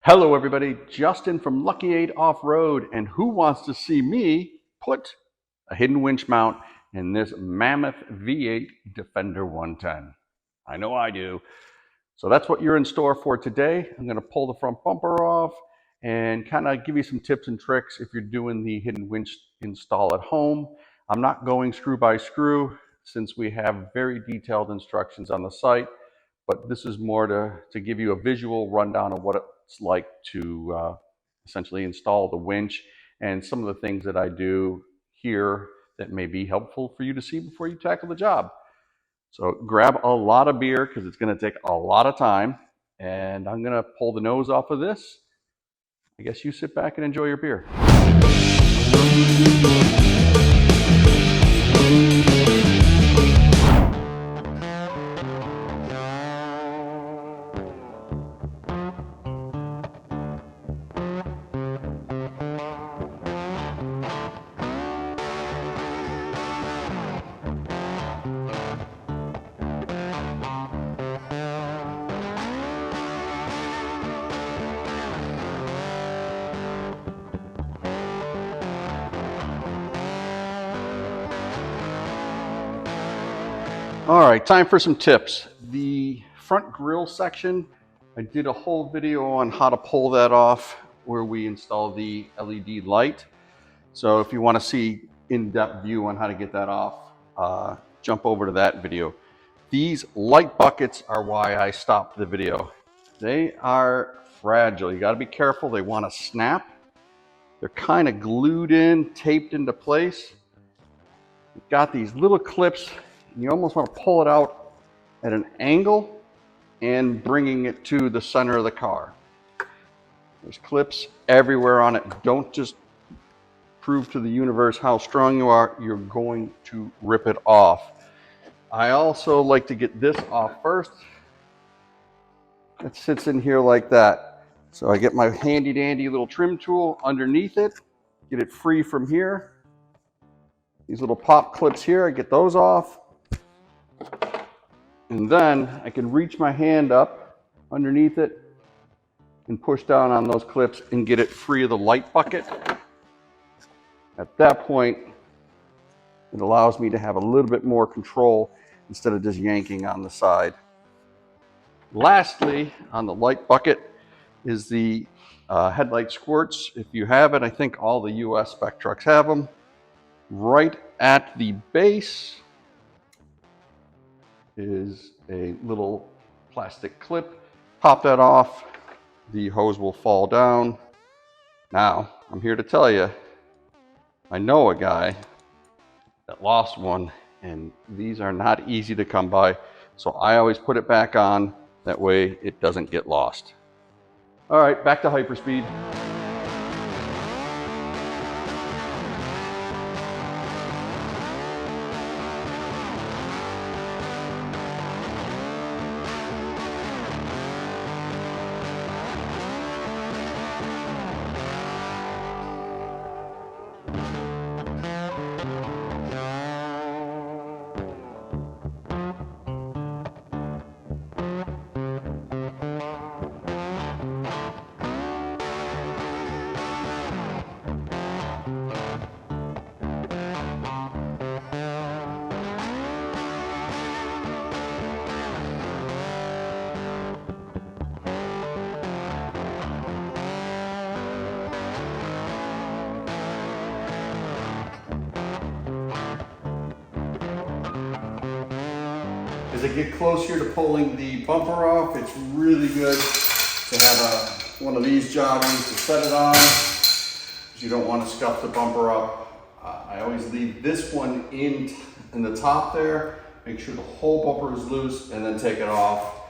Hello everybody, Justin from Lucky 8 Off-Road, and who wants to see me put a hidden winch mount in this mammoth V8 Defender 110? I know I do. So that's what you're in store for today. I'm going to pull the front bumper off and kind of give you some tips and tricks if you're doing the hidden winch install at home. I'm not going screw by screw since we have very detailed instructions on the site, but this is more to give you a visual rundown of what it's like to essentially install the winch and some of the things that I do here that may be helpful for you to see before you tackle the job. So grab a lot of beer because it's going to take a lot of time, and I'm going to pull the nose off of this. I guess you sit back and enjoy your beer. All right, time for some tips. The front grille section, I did a whole video on how to pull that off where we install the LED light. So if you want to see in-depth view on how to get that off, jump over to that video. These light buckets are why I stopped the video. They are fragile. You got to be careful. They want to snap. They're kind of glued in, taped into place. You've got these little clips. You almost want to pull it out at an angle and bringing it to the center of the car. There's clips everywhere on it. Don't just prove to the universe how strong you are. You're going to rip it off. I also like to get this off first. It sits in here like that. So I get my handy dandy little trim tool underneath it, get it free from here. These little pop clips here, I get those off. And then I can reach my hand up underneath it and push down on those clips and get it free of the light bucket. At that point, it allows me to have a little bit more control instead of just yanking on the side. Lastly, on the light bucket is the headlight squirts. If you have it, I think all the US spec trucks have them. Right at the base is a little plastic clip. Pop that off, the hose will fall down. Now, I'm here to tell you, I know a guy that lost one, and these are not easy to come by, so I always put it back on, that way it doesn't get lost. All right, back to hyperspeed. As I get closer to pulling the bumper off, it's really good to have one of these joggers to set it on, because you don't want to scuff the bumper up. I always leave this one in the top there, make sure the whole bumper is loose, and then take it off.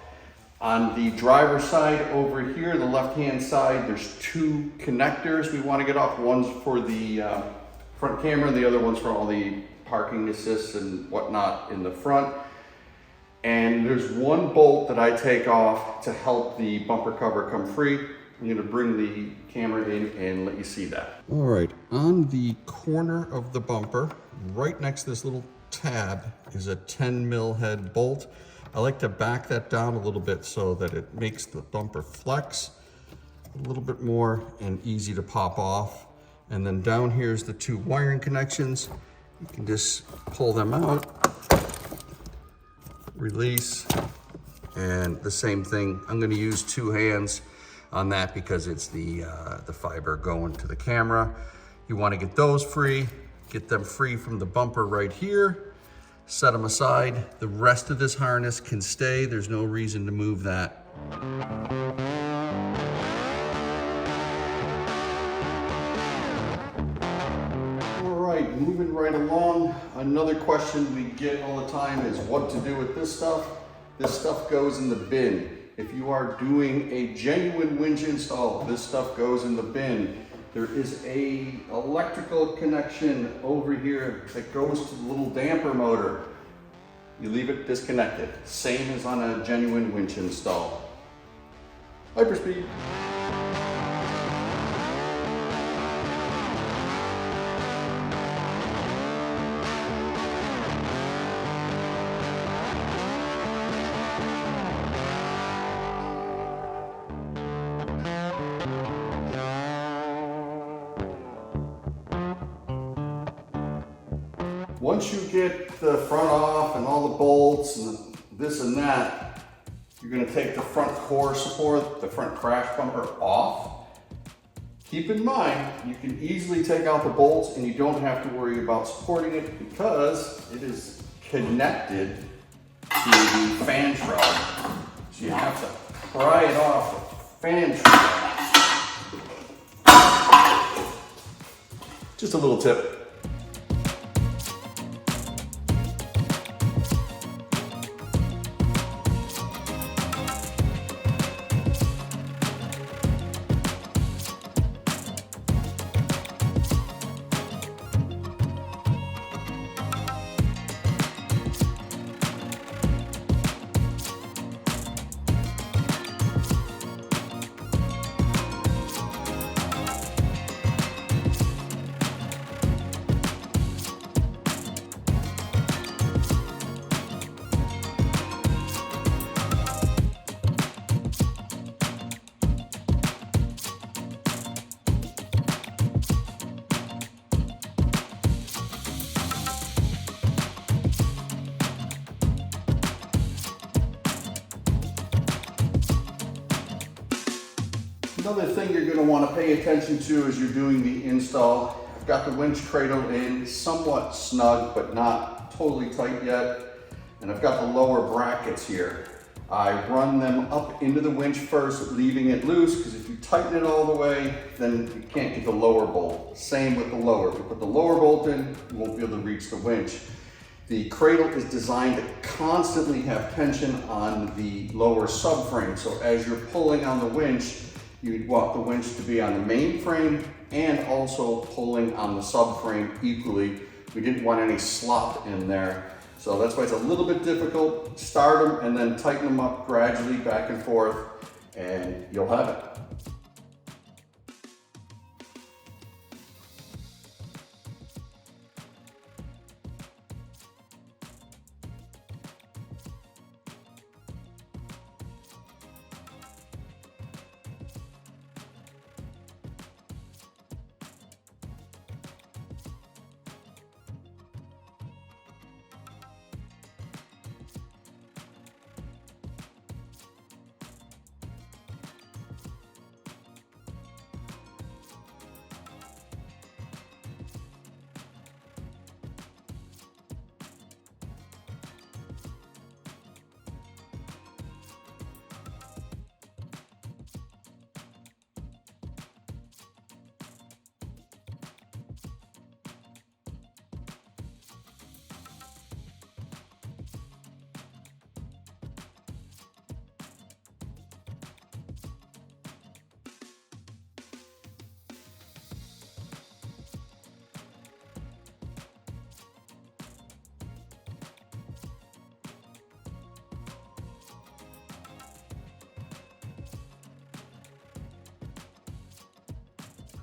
On the driver's side over here, the left-hand side, there's two connectors we want to get off. One's for the front camera, and the other one's for all the parking assists and whatnot in the front. And there's one bolt that I take off to help the bumper cover come free. I'm going to bring the camera in and let you see that. All right, on the corner of the bumper, right next to this little tab, is a 10 mil head bolt. I like to back that down a little bit so that it makes the bumper flex. a little bit more and easy to pop off. And then down here's the two wiring connections. You can just pull them out, release, and the same thing. I'm gonna use two hands on that because it's the fiber going to the camera. You wanna get those free, get them free from the bumper right here, set them aside. The rest of this harness can stay. There's no reason to move that. All right, moving right along. Another question we get all the time is what to do with this stuff. This stuff goes in the bin. If you are doing a genuine winch install, this stuff goes in the bin. There is a electrical connection over here that goes to the little damper motor. You leave it disconnected. Same as on a genuine winch install. Hyperspeed. Once you get the front off and all the bolts and this and that, you're going to take the front core support, the front crash bumper off. Keep in mind, you can easily take out the bolts and you don't have to worry about supporting it because it is connected to the fan shroud. So you have to pry it off the fan shroud. Just a little tip. Another thing you're going to want to pay attention to as you're doing the install, I've got the winch cradle in somewhat snug but not totally tight yet, and I've got the lower brackets here. I run them up into the winch first, leaving it loose, because if you tighten it all the way, then you can't get the lower bolt. Same with the lower. If you put the lower bolt in, you won't be able to reach the winch. The cradle is designed to constantly have tension on the lower subframe, so as you're pulling on the winch, you'd want the winch to be on the main frame and also pulling on the subframe equally. We didn't want any slop in there. So that's why it's a little bit difficult. Start them and then tighten them up gradually back and forth and you'll have it.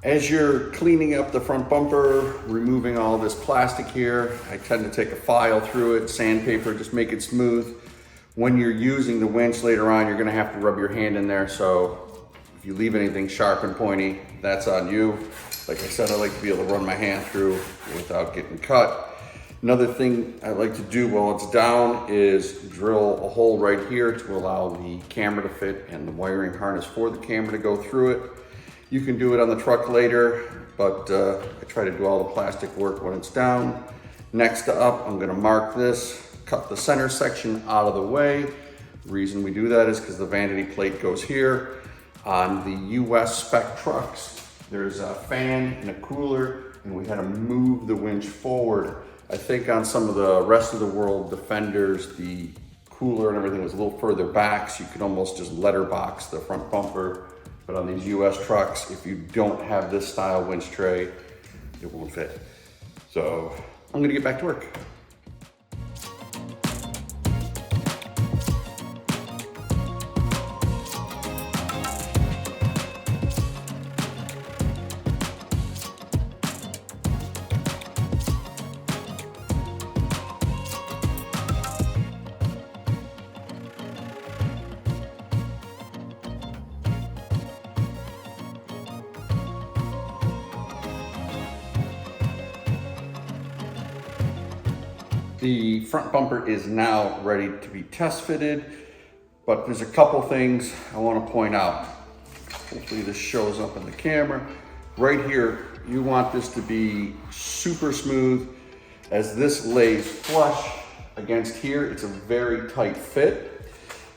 As you're cleaning up the front bumper, removing all this plastic here, I tend to take a file through it, sandpaper, just make it smooth. When you're using the winch later on, you're gonna have to rub your hand in there, so if you leave anything sharp and pointy, that's on you. Like I said, I like to be able to run my hand through without getting cut. Another thing I like to do while it's down is drill a hole right here to allow the camera to fit and the wiring harness for the camera to go through it. You can do it on the truck later, but I try to do all the plastic work when it's down. Next up, I'm gonna mark this, cut the center section out of the way. The reason we do that is because the vanity plate goes here. On the US spec trucks, there's a fan and a cooler, and we had to move the winch forward. I think on some of the rest of the world Defenders, the cooler and everything was a little further back, so you could almost just letterbox the front bumper. But on these US trucks, if you don't have this style winch tray, it won't fit. So I'm gonna get back to work. The front bumper is now ready to be test fitted, but there's a couple things I want to point out. Hopefully this shows up in the camera. Right here, you want this to be super smooth. As this lays flush against here, it's a very tight fit.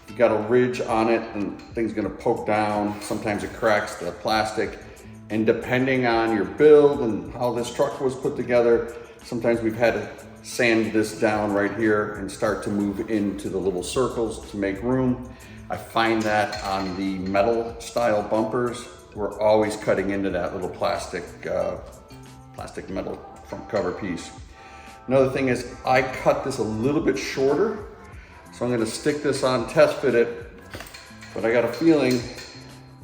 You got a ridge on it and things gonna poke down. Sometimes it cracks the plastic. And depending on your build and how this truck was put together, sometimes we've had to sand this down right here and start to move into the little circles to make room. I find that on the metal style bumpers, we're always cutting into that little plastic metal front cover piece. Another thing is I cut this a little bit shorter, so I'm gonna stick this on, test fit it, but I got a feeling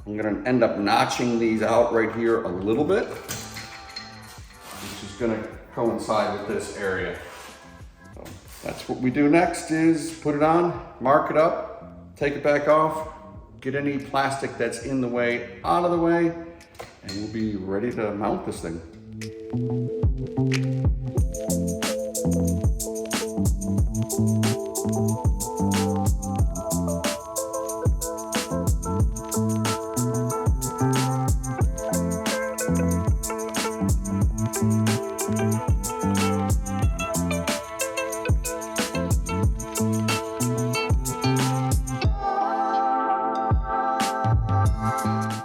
I'm gonna end up notching these out right here a little bit, which is gonna coincide with this area. So that's what we do next is put it on, mark it up, take it back off, get any plastic that's in the way out of the way, and we'll be ready to mount this thing.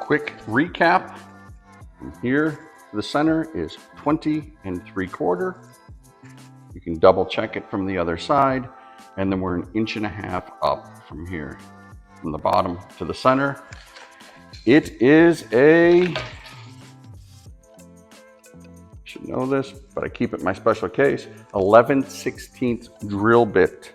Quick recap, from here to the center is 20 3/4. You can double check it from the other side, and then we're 1.5 inches up from here, from the bottom to the center. It is a, should know this, but I keep it in my special case, 11/16 drill bit.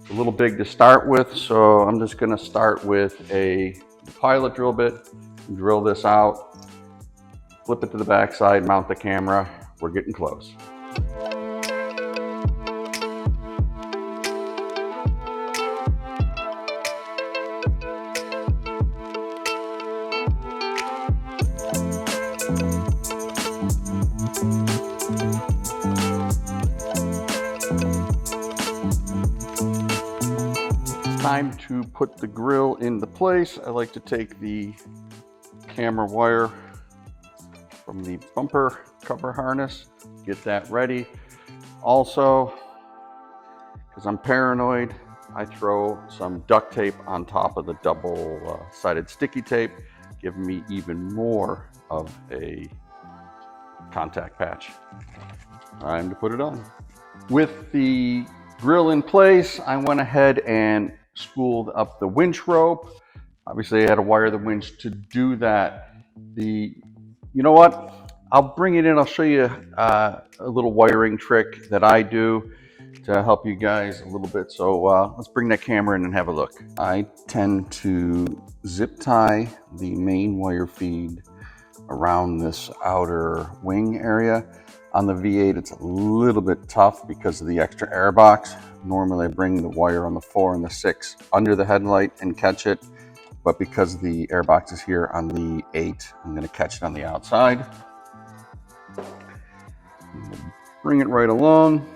A little big to start with, so I'm just gonna start with a pilot drill bit, drill this out, flip it to the back side, mount the camera. We're getting close. Time to put the grill into place. I like to take the camera wire from the bumper cover harness, get that ready. Also, because I'm paranoid, I throw some duct tape on top of the double-sided sticky tape, giving me even more of a contact patch. Time to put it on. With the grill in place, I went ahead and spooled up the winch rope. Obviously I had to wire the winch to do that. You know what? I'll bring it in, I'll show you a little wiring trick that I do to help you guys a little bit. So let's bring that camera in and have a look. I tend to zip tie the main wire feed around this outer wing area. On the V8, it's a little bit tough because of the extra air box. Normally I bring the wire on the 4 and the 6 under the headlight and catch it. but because the air box is here on the 8, I'm going to catch it on the outside. Bring it right along.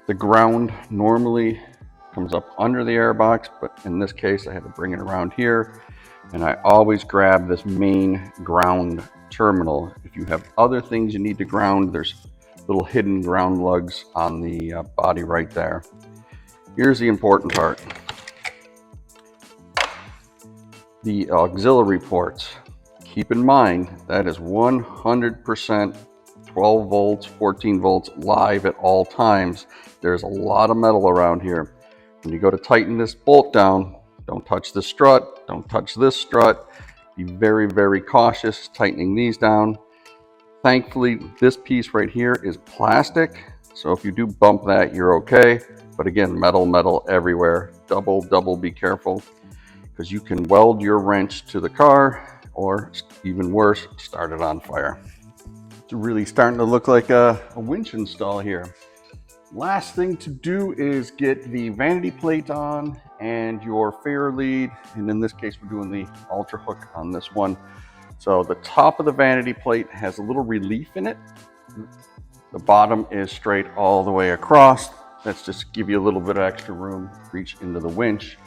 The ground normally comes up under the air box, but in this case I had to bring it around here, and I always grab this main ground terminal. If you have other things you need to ground, there's little hidden ground lugs on the body right there. Here's the important part. The auxiliary ports. Keep in mind that is 100% 12 volts, 14 volts live at all times. There's a lot of metal around here. When you go to tighten this bolt down, don't touch the strut, don't touch this strut. Be very, very cautious tightening these down. Thankfully, this piece right here is plastic, so if you do bump that, you're okay. But again, metal everywhere. Double be careful, because you can weld your wrench to the car, or even worse, start it on fire. It's really starting to look like a winch install here. Last thing to do is get the vanity plate on and your fair lead, and in this case we're doing the ultra hook on this one. So the top of the vanity plate has a little relief in it. The bottom is straight all the way across. That's just give you a little bit of extra room, reach into the winch.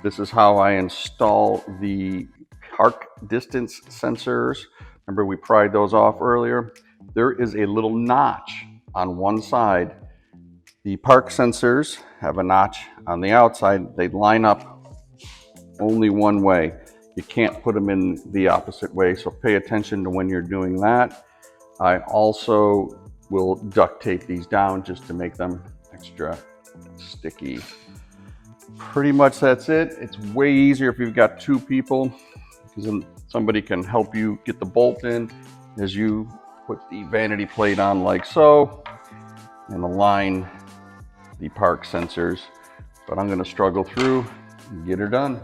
This is how I install the park distance sensors. Remember we pried those off earlier? There is a little notch on one side. The park sensors have a notch on the outside. They line up only one way. You can't put them in the opposite way, so pay attention to when you're doing that. I also will duct tape these down just to make them extra sticky. Pretty much that's it. It's way easier if you've got 2 people, because then somebody can help you get the bolt in as you put the vanity plate on like so and align the park sensors. But I'm going to struggle through and get her done.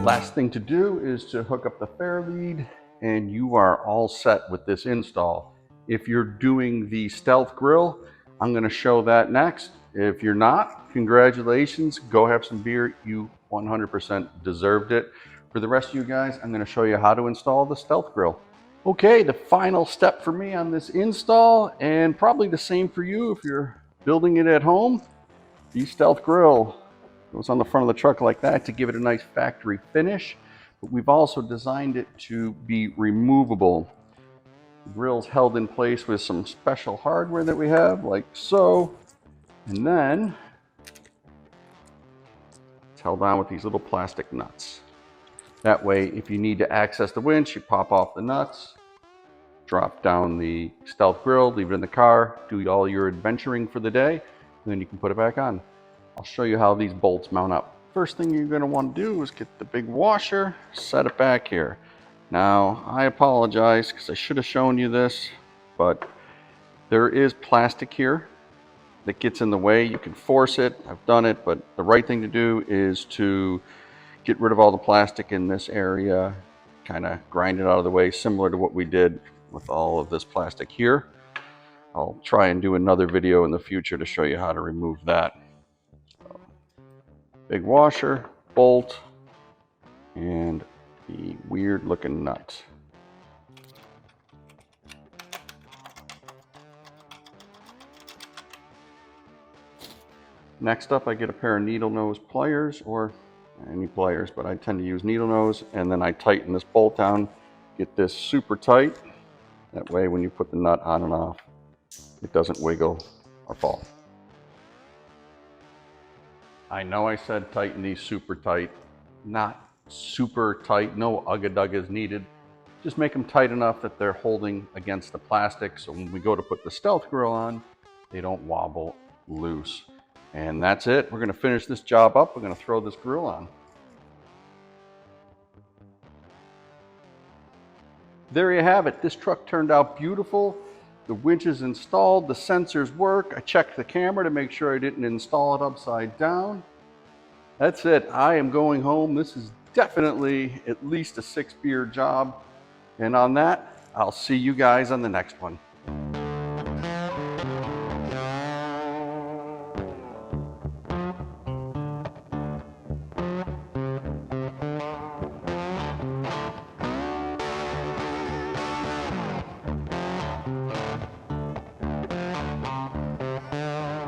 Last thing to do is to hook up the fair lead, and you are all set with this install. If you're doing the stealth grill, I'm going to show that next. If you're not, congratulations, go have some beer. You 100% deserved it. For the rest of you guys, I'm going to show you how to install the stealth grill. Okay, the final step for me on this install, and probably the same for you if you're building it at home, the stealth grill goes on the front of the truck like that to give it a nice factory finish, but we've also designed it to be removable. The grill's held in place with some special hardware that we have, like so, and then it's held on with these little plastic nuts. That way, if you need to access the winch, you pop off the nuts, drop down the stealth grill, leave it in the car, do all your adventuring for the day, and then you can put it back on. I'll show you how these bolts mount up. First thing you're going to want to do is get the big washer, set it back here. Now, I apologize because I should have shown you this, but there is plastic here that gets in the way. You can force it. I've done it, but the right thing to do is to get rid of all the plastic in this area, kind of grind it out of the way, similar to what we did with all of this plastic here. I'll try and do another video in the future to show you how to remove that. Big washer, bolt, and the weird looking nut. Next up, I get a pair of needle nose pliers, or any pliers, but I tend to use needle nose, and then I tighten this bolt down, get this super tight. That way when you put the nut on and off, it doesn't wiggle or fall. I know I said tighten these super tight, not super tight, no ugga-dugga is needed. Just make them tight enough that they're holding against the plastic, so when we go to put the stealth grill on, they don't wobble loose. And that's it. We're going to finish this job up. We're going to throw this grill on. there you have it. This truck turned out beautiful. The winch is installed, the sensors work. I checked the camera to make sure I didn't install it upside down. That's it. I am going home. This is definitely at least a 6-beer job. And on that, I'll see you guys on the next one.